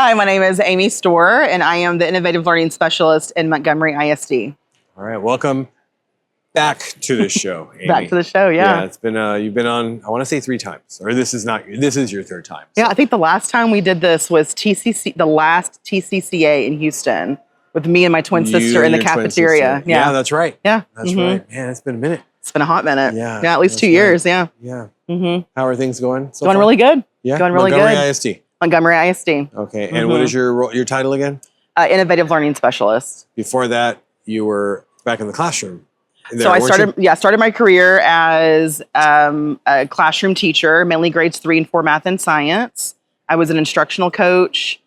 Hi, my name is Amy Storr, and I am the Innovative Learning Specialist in Montgomery ISD. All right, welcome back to the show, Amy. Back to the show, yeah. It's been you've been on, I want to say 3 times, or this is your third time. So. Yeah, I think the last time we did this was the last TCCA in Houston with me and my twin sister in the cafeteria. Yeah, that's right. Yeah, that's right. Man, it's been a minute. It's been a hot minute. Yeah, at least 2 years. Yeah. Yeah. How are things going? Going really good. Yeah, going really Montgomery good. ISD. Montgomery ISD. Okay, and what is your title again? Innovative Learning Specialist. Before that, you were back in the classroom. So I started my career as a classroom teacher, mainly grades 3 and 4 math and science. I was an instructional coach.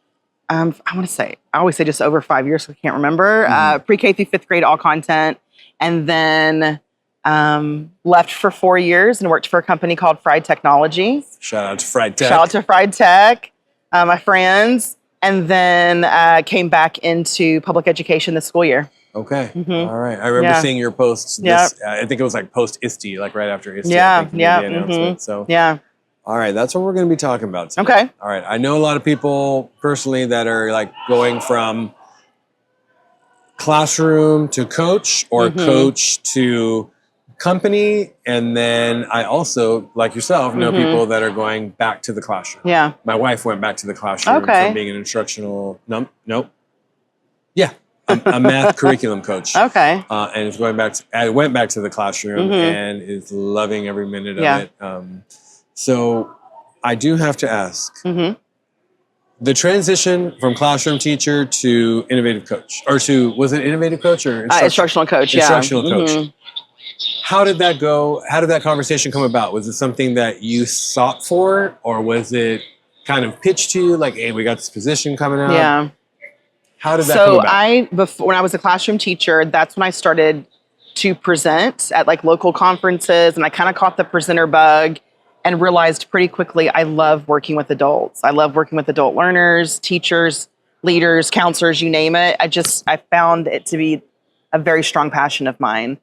I always say just over 5 years, so I can't remember. Pre-K through 5th grade, all content. And then left for 4 years and worked for a company called Fried Technology. Shout out to Fried Tech. Shout out to Fried Tech, my friends. And then came back into public education this school year. Okay. All right. I remember seeing your posts. I think it was like post ISTE, like right after ISTE. So all right, that's what we're going to be talking about today. Okay. All right. I know a lot of people personally that are like going from classroom to coach or coach to company, and then I also, like yourself, know people that are going back to the classroom. Yeah. My wife went back to the classroom from being an instructional. A math curriculum coach. Okay. And is going back. I went back to the classroom and is loving every minute of it. So I do have to ask, the transition from classroom teacher to innovative coach, was it innovative coach or instructional coach? Instructional coach. How did that go? How did that conversation come about? Was it something that you sought for, or was it kind of pitched to you, like, hey, we got this position coming out? Yeah. How did that come about? When I was a classroom teacher, that's when I started to present at like local conferences, and I kind of caught the presenter bug and realized pretty quickly I love working with adults. I love working with adult learners, teachers, leaders, counselors, you name it. I found it to be a very strong passion of mine.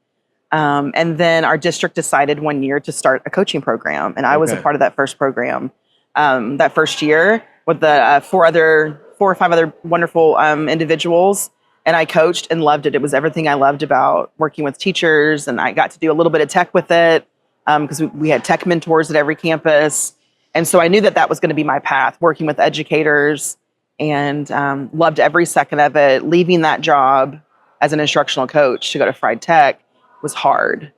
And then our district decided one year to start a coaching program, and I was a part of that first program. That first year with the 4 or 5 other wonderful individuals, and I coached and loved it. It was everything I loved about working with teachers, and I got to do a little bit of tech with it because we had tech mentors at every campus, and so I knew that was going to be my path, working with educators, and loved every second of it. Leaving that job as an instructional coach to go to Fried Tech was hard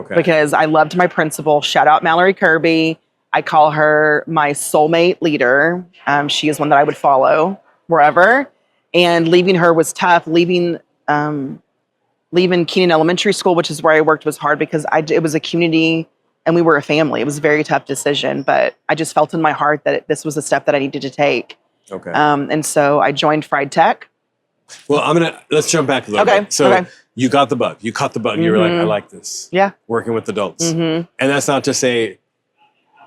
because I loved my principal. Shout out Mallory Kirby. I call her my soulmate leader. She is one that I would follow wherever. And leaving her was tough. Leaving Keenan Elementary School, which is where I worked, was hard because it was a community and we were a family. It was a very tough decision, but I just felt in my heart that this was a step that I needed to take. Okay. And so I joined Fried Tech. Well, let's jump back a little bit. So you got the bug. You caught the bug. You were like, I like this. Yeah. Working with adults. And that's not to say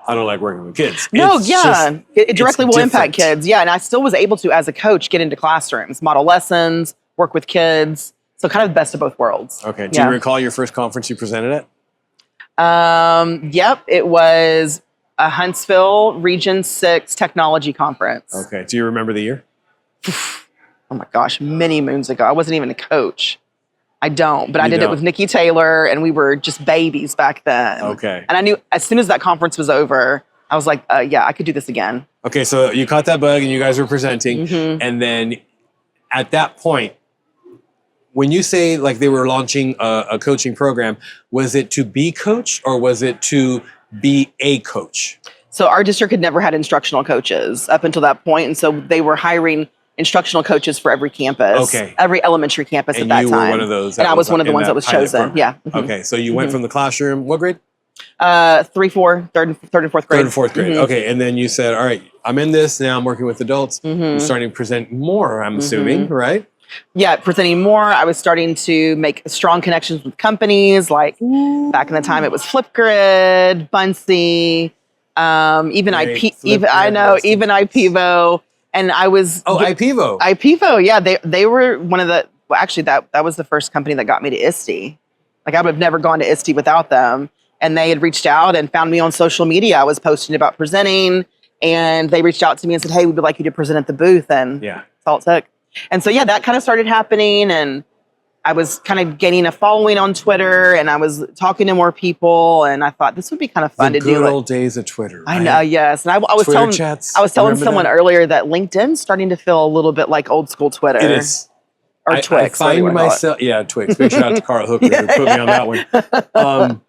I don't like working with kids. No, it directly will impact kids. Yeah, and I still was able to, as a coach, get into classrooms, model lessons, work with kids. So kind of the best of both worlds. Okay. Do you recall your first conference you presented at? Yep. It was a Huntsville Region 6 Technology Conference. Okay. Do you remember the year? Oh my gosh, many moons ago. I wasn't even a coach. I don't, but I did it with Nikki Taylor, and we were just babies back then. Okay. And I knew as soon as that conference was over, I was like, I could do this again. Okay, so you caught that bug and you guys were presenting. And then at that point, when you say like they were launching a coaching program, was it to be coached or was it to be a coach? So our district had never had instructional coaches up until that point. And so they were hiring instructional coaches for every campus, every elementary campus at that time. And you were one of those. And I was one of the ones that was chosen. Yeah. Okay, so you went from the classroom, what grade? 3, 4, third and fourth grade. 3rd and 4th grade. Okay, and then you said, all right, I'm in this, now I'm working with adults. I'm starting to present more, I'm assuming, right? Yeah, presenting more. I was starting to make strong connections with companies, like back in the time it was Flipgrid, Bunsey, even IPEVO. And I was IPEVO. IPEVO, yeah. They were one of the actually that was the first company that got me to ISTE. Like I would have never gone to ISTE without them. And they had reached out and found me on social media. I was posting about presenting, And they reached out to me and said, hey, we would like you to present at the booth. And that's all it took. And so, that kind of started happening. And I was kind of gaining a following on Twitter, and I was talking to more people, and I thought this would be kind of fun to do. The good old days of Twitter. Right? I know, yes. And I was telling someone earlier that LinkedIn's starting to feel a little bit like old school Twitter. It is. Or Twix. I find myself, Twix. Big shout out to Carl Hooker who put me on that one.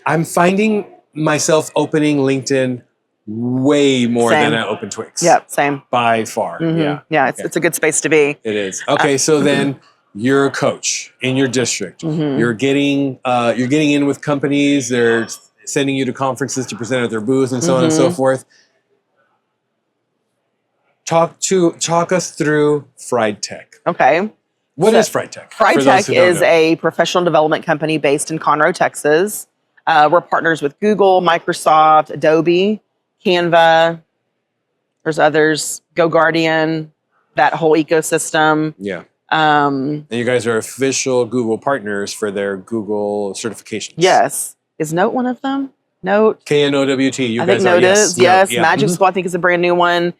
I'm finding myself opening LinkedIn way more than I open Twix. Yep, same. By far. Yeah, it's a good space to be. It is. Okay, so then you're a coach in your district. You're getting in with companies. They're sending you to conferences to present at their booths and so on and so forth. Talk us through Fried Tech. Okay. What is Fried Tech? Fried Tech is a professional development company based in Conroe, Texas. We're partners with Google, Microsoft, Adobe, Canva. There's others, GoGuardian, that whole ecosystem. Yeah. And you guys are official Google partners for their Google certifications. Yes. Is Note one of them? Note. KNOWT. I think Note is. Yes. Yeah. Magic School, I think, is a brand new one.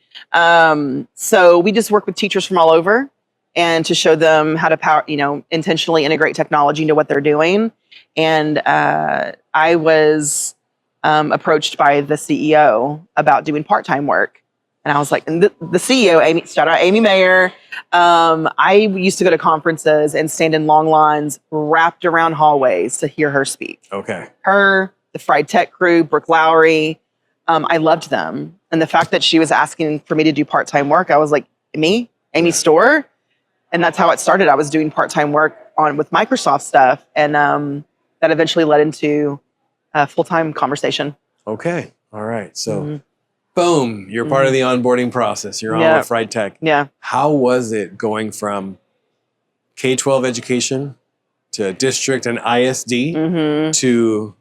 So we just work with teachers from all over and to show them how to intentionally integrate technology into what they're doing. And I was approached by the CEO about doing part-time work. And I was like, and the CEO, shout out Amy Mayer. I used to go to conferences and stand in long lines wrapped around hallways to hear her speak. Okay. Her, the Fried Tech crew, Brooke Lowry. I loved them. And the fact that she was asking for me to do part-time work, I was like, me? Amy Storr? And that's how it started. I was doing part-time work with Microsoft stuff. And that eventually led into a full-time conversation. Okay. All right. So boom, you're part of the onboarding process. You're on with Fried Tech. Yeah. How was it going from K-12 education to district and ISD to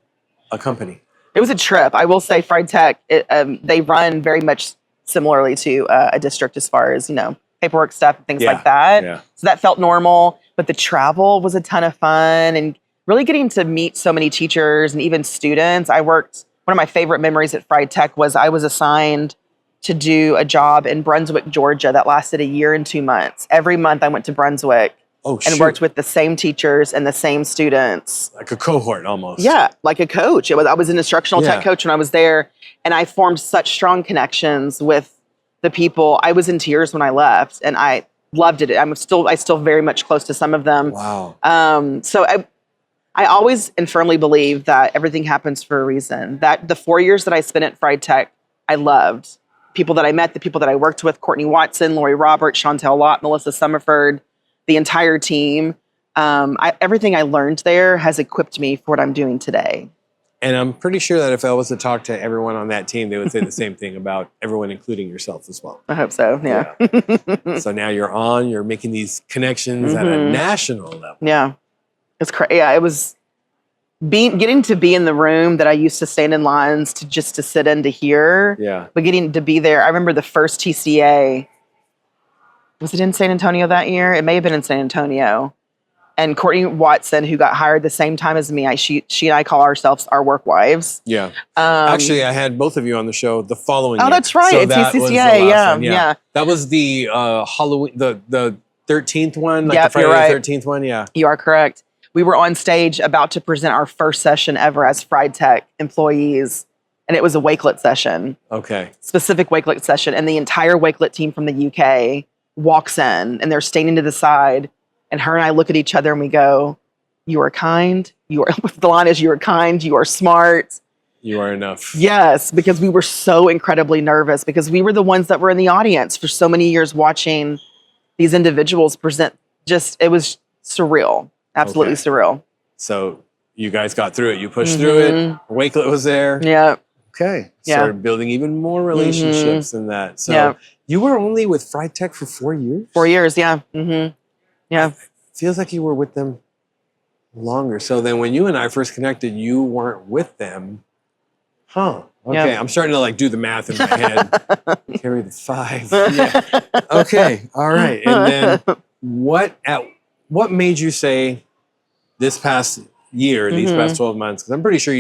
a company? It was a trip. I will say Fried Tech, they run very much similarly to a district as far as, paperwork stuff and things like that. Yeah. So that felt normal. But the travel was a ton of fun and really getting to meet so many teachers and even students. One of my favorite memories at Fried Tech was I was assigned to do a job in Brunswick, Georgia that lasted 1 year and 2 months. Every month I went to Brunswick and worked with the same teachers and the same students. Like a cohort almost. Yeah, like a coach. I was an instructional tech coach when I was there, and I formed such strong connections with the people. I was in tears when I left, and I loved it. I still very much close to some of them. Wow. So I always and firmly believe that everything happens for a reason. That the 4 years that I spent at Fried Tech, I loved. People that I met, the people that I worked with, Courtney Watson, Lori Roberts, Chantel Lott, Melissa Summerford, the entire team. Everything I learned there has equipped me for what I'm doing today. And I'm pretty sure that if I was to talk to everyone on that team, they would say the same thing about everyone, including yourself as well. I hope so, yeah. So now you're making these connections at a national level. Yeah. It's crazy. Yeah, it was getting to be in the room that I used to stand in lines to sit in to hear. Yeah. But getting to be there. I remember the first TCA. Was it in San Antonio that year? It may have been in San Antonio. And Courtney Watson, who got hired the same time as me, she and I call ourselves our work wives. Yeah. Actually, I had both of you on the show the following year. Oh, that's right. So it's that TCA. was the last one. Yeah. That was the Halloween, the 13th one, like the Friday the 13th one. Yeah. You are correct. We were on stage about to present our first session ever as Fried Tech employees, and it was a Wakelet session. Okay. Specific Wakelet session, and the entire Wakelet team from the UK walks in, and they're standing to the side, and her and I look at each other and we go, "You are kind. The line is, you are kind. You are smart. You are enough." Yes, because we were so incredibly nervous because we were the ones that were in the audience for so many years watching these individuals present. It was surreal. Absolutely surreal. So you guys got through it. You pushed through it. Wakelet was there. Yeah. Okay. Started building even more relationships than that. So you were only with Fried Tech for 4 years? 4 years, yeah. Yeah. Feels like you were with them longer. So then when you and I first connected, you weren't with them. Huh. Okay. I'm starting to do the math in my head. Carry the 5. Yeah. Okay. All right. And then what made you say this past year, these past 12 months, because I'm pretty sure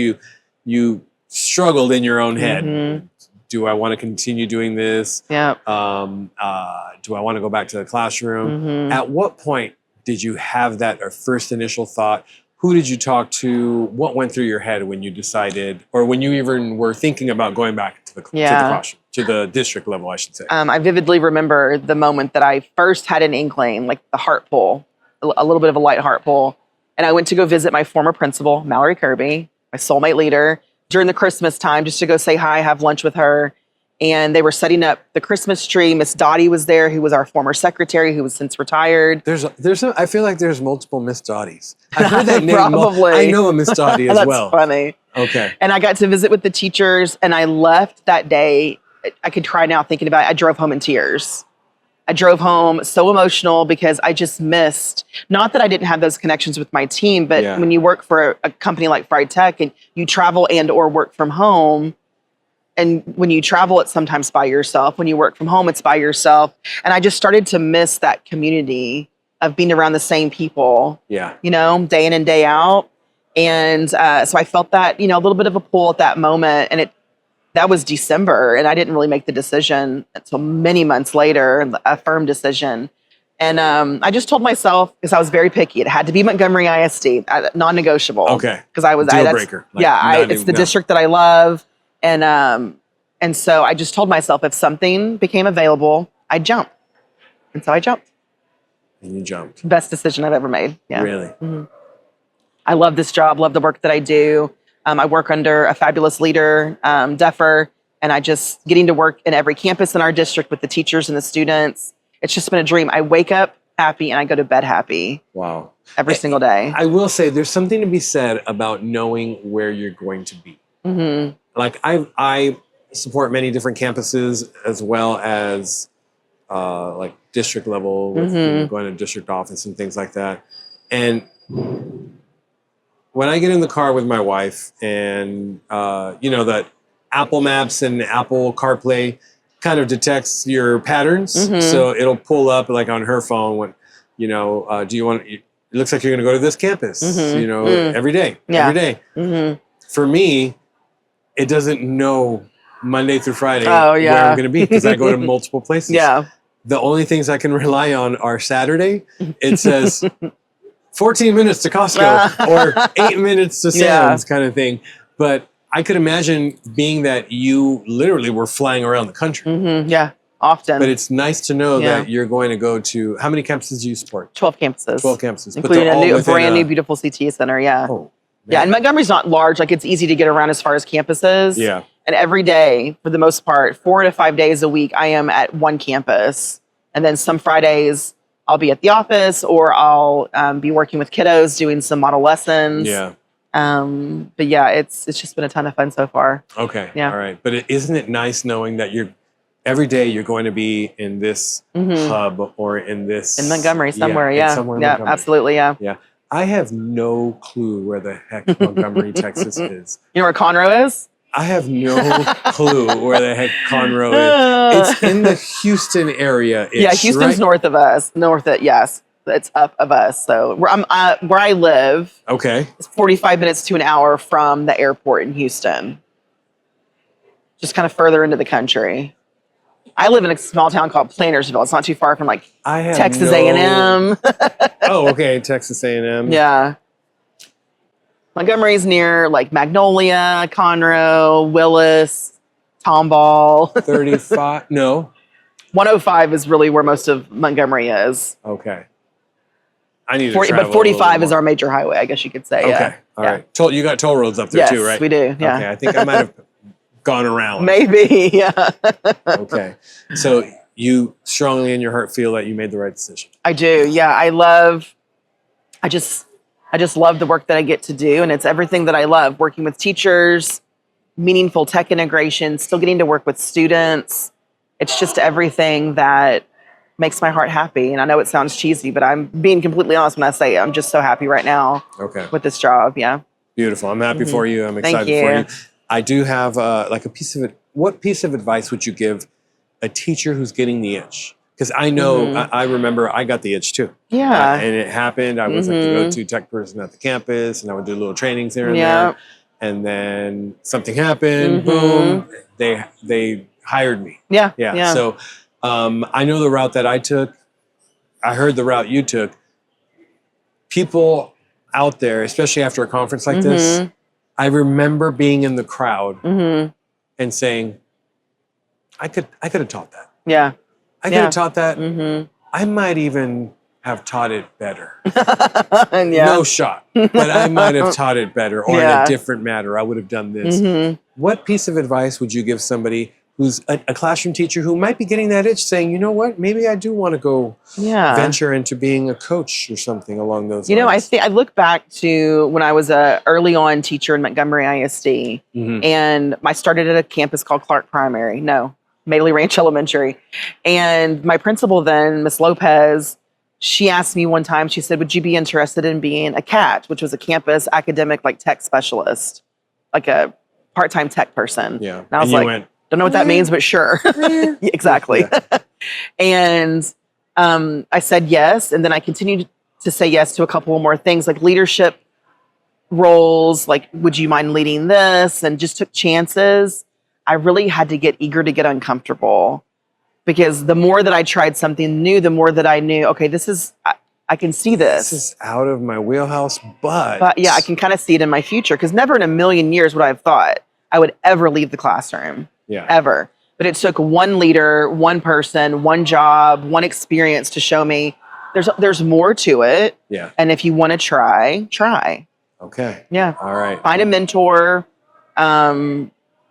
you struggled in your own head, do I want to continue doing this? Yeah. Do I want to go back to the classroom? Mm-hmm. At what point did you have that first initial thought? Who did you talk to? What went through your head when you decided, or when you even were thinking about going back to the classroom, to the district level, I should say? I vividly remember the moment that I first had an inkling, like the heart pull, a little bit of a light heart pull. And I went to go visit my former principal, Mallory Kirby, my soulmate leader, during the Christmas time, just to go say hi, have lunch with her. And they were setting up the Christmas tree. Miss Dottie was there, who was our former secretary, who was since retired. I feel like there's multiple Miss Dotties. I've heard that name. Probably. I know a Miss Dottie as well. That's funny. Okay. And I got to visit with the teachers, and I left that day. I could cry now thinking about it. I drove home in tears. I drove home so emotional because I just missed, not that I didn't have those connections with my team, but when you work for a company like EdTech and you travel and or work from home, and when you travel, it's sometimes by yourself. When you work from home, it's by yourself. And I just started to miss that community of being around the same people, you know, day in and day out. And so I felt that, you know, a little bit of a pull at that moment. And that was December. And I didn't really make the decision until many months later, a firm decision. And I just told myself, because I was very picky, it had to be Montgomery ISD, non-negotiable. Okay. Because I was deal breaker. It's the district that I love. And so I just told myself, if something became available, I'd jump. And so I jumped. And you jumped. Best decision I've ever made. Yeah. Really? Mm-hmm. I love this job, love the work that I do. I work under a fabulous leader, Duffer, and I just getting to work in every campus in our district with the teachers and the students. It's just been a dream. I wake up happy and I go to bed happy. Wow. Every single day. I will say there's something to be said about knowing where you're going to be. Mm-hmm. Like I support many different campuses as well as like district level with going to district office and things like that. And when I get in the car with my wife and, you know, that Apple Maps and Apple CarPlay kind of detects your patterns. So it'll pull up like on her phone when, you know, do you want, it looks like you're going to go to this campus, you know, every day, every day. For me, it doesn't know Monday through Friday where I'm going to be because I go to multiple places. The only things I can rely on are Saturday. It says 14 minutes to Costco or 8 minutes to Sam's kind of thing. But I could imagine being that you literally were flying around the country. Yeah, often. But it's nice to know that you're going to go to, how many campuses do you support? 12 campuses. 12 campuses. Including a brand new, beautiful CTA center, Oh, yeah, and Montgomery's not large. Like, it's easy to get around as far as campuses. Yeah. And every day, for the most part, 4 to 5 days a week, I am at one campus. And then some Fridays, I'll be at the office or I'll be working with kiddos doing some model lessons. Yeah. But yeah, it's just been a ton of fun so far. Okay. Yeah. All right. But isn't it nice knowing that every day you're going to be in this hub or in Montgomery somewhere. Yeah. Somewhere in yeah. Montgomery. Absolutely. Yeah. Yeah. I have no clue where the heck Montgomery, Texas is. You know where Conroe is? I have no clue where the heck Conroe is. It's in the Houston area. Yeah, Houston's north of us. Yes. It's up of us. So where I live, it's 45 minutes to an hour from the airport in Houston. Just kind of further into the country. I live in a small town called Plantersville. It's not too far from Texas A&M. Oh, okay, Texas A&M. Yeah. Montgomery's near Magnolia, Conroe, Willis, Tomball. 35? No. 105 is really where most of Montgomery is. Okay. I need to travel but 45 is our major highway, I guess you could say. Okay. Yeah. All right. You got toll roads up there too, right? Yes, we do. Yeah. Okay. I think I might have gone around. Maybe. Yeah. Okay. So you strongly in your heart feel that you made the right decision. I do. Yeah. I just love the work that I get to do. And it's everything that I love. Working with teachers, meaningful tech integration, still getting to work with students. It's just everything that makes my heart happy. And I know it sounds cheesy, but I'm being completely honest when I say I'm just so happy right now with this job. Yeah. Beautiful. I'm happy for you. I'm excited for you. I do have a piece of it. What piece of advice would you give a teacher who's getting the itch? Because I know, I remember I got the itch too. Yeah. And it happened. I was like the go-to tech person at the campus and I would do little trainings there and there. and then something happened. Boom, they hired me. Yeah. So I know the route that I took. I heard the route you took. People out there, especially after a conference like this, I remember being in the crowd and saying, I could have taught that. Yeah. I could have taught that. I might even have taught it better. No shot. But I might have taught it better, or in a different matter. I would have done this. What piece of advice would you give somebody who's a classroom teacher who might be getting that itch, saying, you know what, maybe I do want to go venture into being a coach or something along those lines? I look back to when I was a early on teacher in Montgomery ISD, and I started at a campus called Clark Primary. Madeley Ranch Elementary. And my principal then, Miss Lopez, she asked me one time, she said, would you be interested in being a CAT, which was a campus academic like tech specialist, like a part-time tech person. Yeah. And I was don't know what that means, but sure. Exactly. Yeah. And I said yes. And then I continued to say yes to a couple more things like leadership roles, like, would you mind leading this? And just took chances. I really had to get eager to get uncomfortable, because the more that I tried something new, the more that I knew, okay, I can see this. This is out of my wheelhouse, but yeah, I can kind of see it in my future, because never in a million years would I have thought I would ever leave the classroom. Ever. But it took one leader, one person, one job, one experience to show me there's more to it. Yeah. And if you want to try. Okay. Yeah. All right. Find a mentor.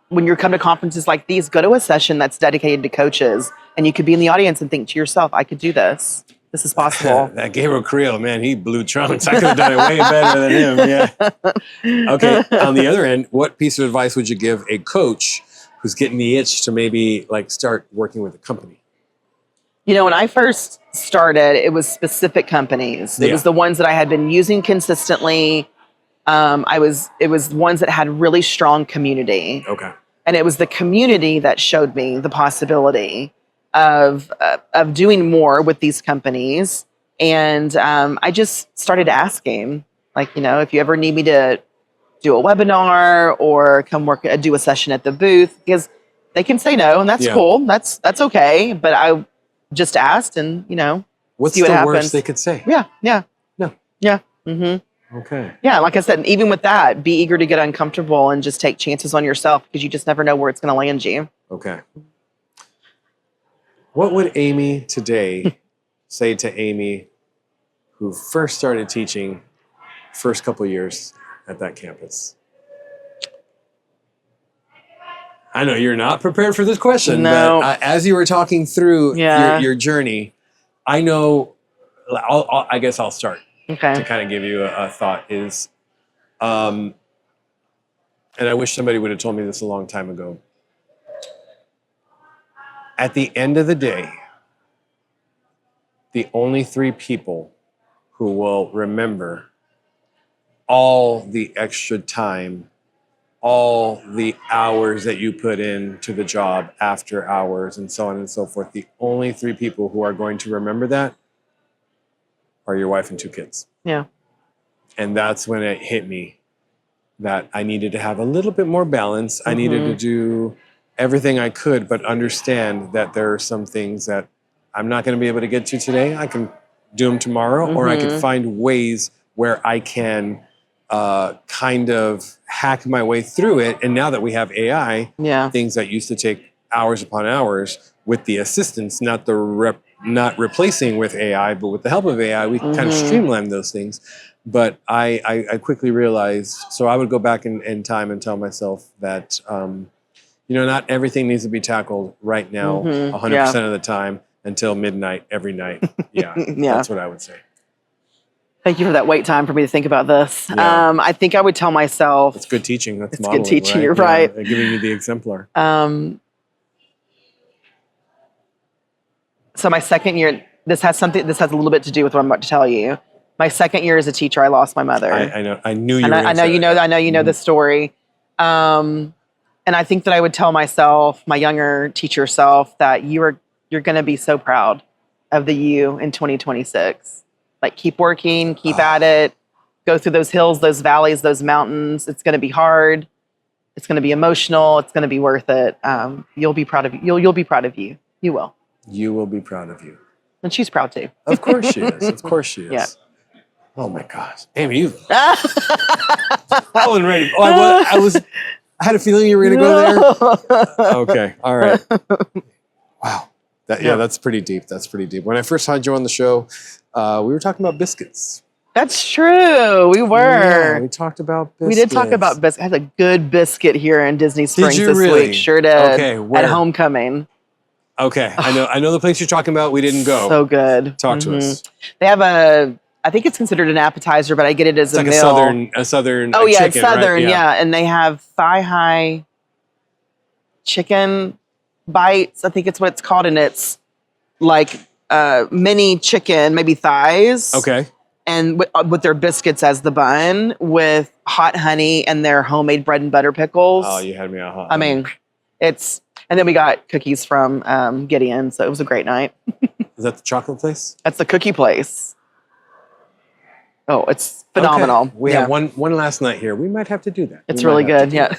When you come to conferences like these, go to a session that's dedicated to coaches, and you could be in the audience and think to yourself, I could do this. This is possible. That Gabriel Creel, man, he blew trunks. I could have done it way better than him. Yeah. Okay. On the other end, what piece of advice would you give a coach who's getting the itch to maybe like start working with a company? When I first started, it was specific companies. It was the ones that I had been using consistently. It was ones that had really strong community. Okay. And it was the community that showed me the possibility of doing more with these companies. And I just started asking, like, if you ever need me to do a webinar or come do a session at the booth, because they can say no, and that's cool. That's okay. But I just asked, and what's see what the happens. worst they could say? Yeah. No. Yeah. Okay. Yeah, like I said, even with that, be eager to get uncomfortable and just take chances on yourself, because you just never know where it's going to land you. Okay. What would Amy today say to Amy who first started teaching first couple years at that campus? I know you're not prepared for this question, but as you were talking through your journey, I know, I guess I'll start. Okay. To kind of give you a thought is, and I wish somebody would have told me this a long time ago. At the end of the day, the only three people who will remember all the extra time, all the hours that you put into the job after hours and so on and so forth, the only three people who are going to remember that are your wife and two kids. Yeah. And that's when it hit me that I needed to have a little bit more balance. I needed to do everything I could, but understand that there are some things that I'm not going to be able to get to today. I can do them tomorrow, or I can find ways where I can kind of hack my way through it. And now that we have AI, things that used to take hours upon hours with the assistance, not replacing with AI, but with the help of AI, we can kind of streamline those things. But I quickly realized, so I would go back in time and tell myself that, not everything needs to be tackled right now, 100% of the time until midnight every night. That's what I would say. Thank you for that wait time for me to think about this. I think I would tell myself. It's good teaching. That's modeling, good teaching. Right? You're right. They're giving you the exemplar. So my second year, this has a little bit to do with what I'm about to tell you. My second year as a teacher, I lost my mother. I know. I knew you. I know you know the story. And I think that I would tell myself, my younger teacher self, that you're going to be so proud of the you in 2026. Like, keep working, keep at it. go through those hills, those valleys, those mountains. It's going to be hard. It's going to be emotional. It's going to be worth it. You'll be proud of you. You'll be proud of you. You will. You will be proud of you. And she's proud too. Of course she is. Of course she is. Yeah. Oh my gosh, Amy, I wasn't ready. Oh, I had a feeling you were going to go there. Okay, all right. Wow, that's pretty deep. That's pretty deep. When I first had you on the show, we were talking about biscuits. That's true. We were. Yeah, we talked about biscuits. We did talk about biscuits. I had a good biscuit here in Disney Springs this really? week. Sure did. Okay, where? At Homecoming. Okay, I know the place you're talking about. We didn't go. So good. Talk to us. They have I think it's considered an appetizer, but I get it as a like meal. a southern. Oh yeah, chicken, it's southern. right? Yeah, and they have thigh-high chicken bites. I think it's what it's called, and it's like mini chicken, maybe thighs. Okay. And with their biscuits as the bun, with hot honey and their homemade bread and butter pickles. Oh, you had me on hot. I mean, and then we got cookies from Gideon, so it was a great night. Is that the chocolate place? That's the cookie place. Oh, it's phenomenal. Okay. We have one last night here. We might have to do that. It's really good. Yeah.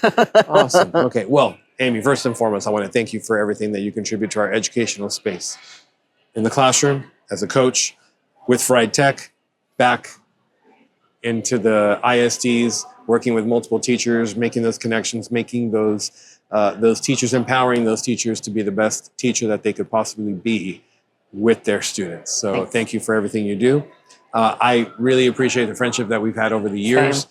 Awesome. Okay. Well, Amy, first and foremost, I want to thank you for everything that you contribute to our educational space. In the classroom, as a coach, with Fried Tech, back into the ISDs, working with multiple teachers, making those connections, making those teachers, empowering those teachers to be the best teacher that they could possibly be with their students. So thank you for everything you do. I really appreciate the friendship that we've had over the years.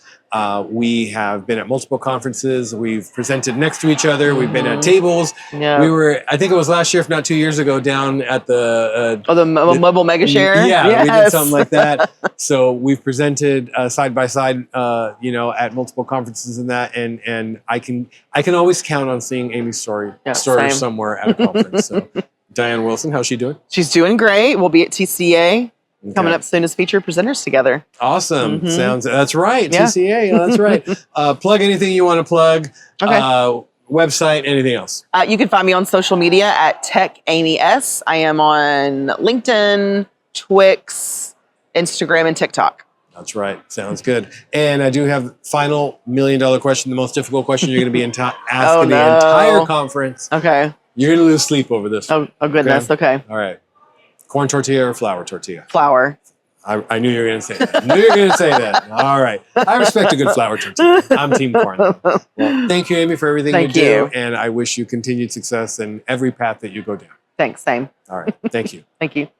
We have been at multiple conferences. We've presented next to each other. We've been at tables. Yeah. We were, I think it was last year, if not 2 years ago, down at the mobile mega share. Yeah, yes. We did something like that. So we've presented side by side, at multiple conferences and that, and I can always count on seeing Amy's story somewhere at a conference. So Diane Wilson, how's she doing? She's doing great. We'll be at TCA. Coming up soon as featured presenters together. Awesome. That's right. Yeah. TCA. That's right. Plug anything you want to plug. Okay. Website, anything else? You can find me on social media at Tech Amy S. I am on LinkedIn, Twix, Instagram, and TikTok. That's right. Sounds good. And I do have final $1 million question, the most difficult question you're going to be asking the entire conference. Okay. You're going to lose sleep over this one. Oh goodness. Okay. All right. Corn tortilla or flour tortilla? Flour. I knew you were going to say that. All right. I respect a good flour tortilla. I'm team corn. Well, thank you, Amy, for everything you do. And I wish you continued success in every path that you go down. Thanks. Same. All right. Thank you. Thank you.